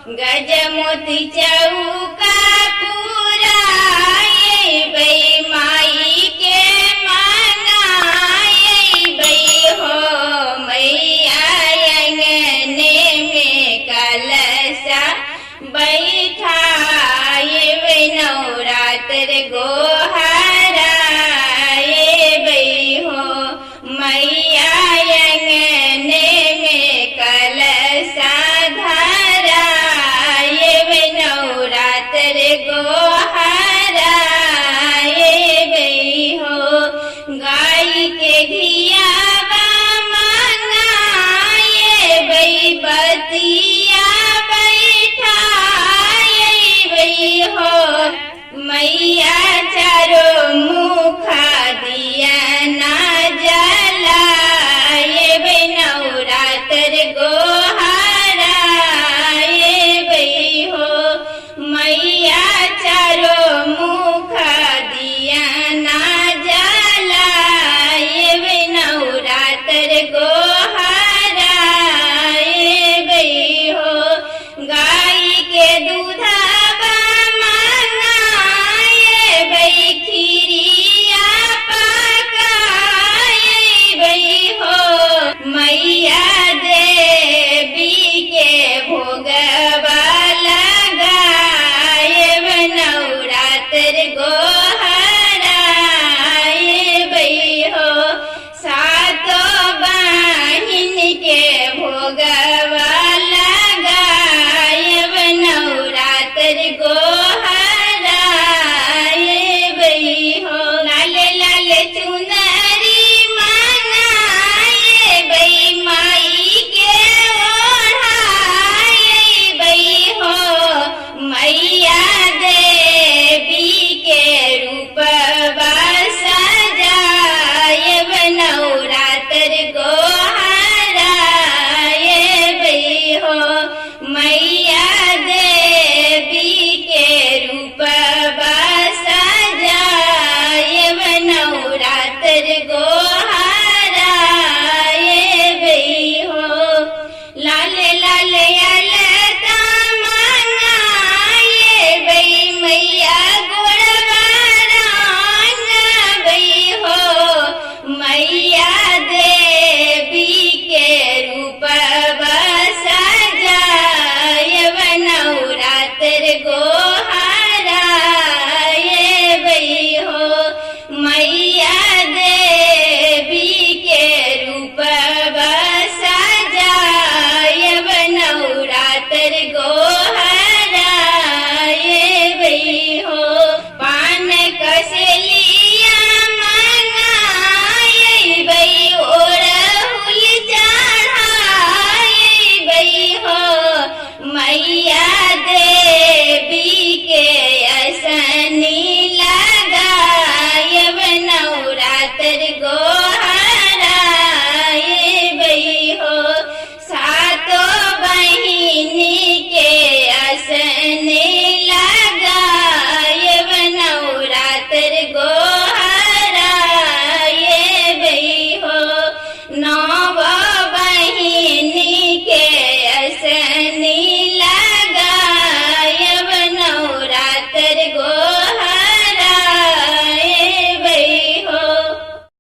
गजमोती चौका पुराए बई माई के मनाए बई हो मैया अंगने में कलशा बैठाए बई नवरात्र गोहराए बई हो मैया अंगने में कलशा धराए बई नवरात्र गोहराए बई हो गाय के घियावा मंगाए बई बतिया बैठाए बई हो मैया चारो मुखा दिया ना जलाए बई नवरात्र गोहराए बई हो मैया चारो मुखा दिया ना जलाए बई नवरात्र गोहराए बई हो गाय के दूधवा मंगाए बई खीरिया पकाए बई हो मैया देवी के भोगवा लगाए बई नवरात्र गोहराए बई हो सातो बहिन के भोगवा लगाए बई नवरात्र गोहराए बई हो लाल लाल चुनरी मनाए बई माई के ओढ़ाए बई हो मैया देवी के रूपवा सजाए बई नवरात्र गोहराए बई हो मैया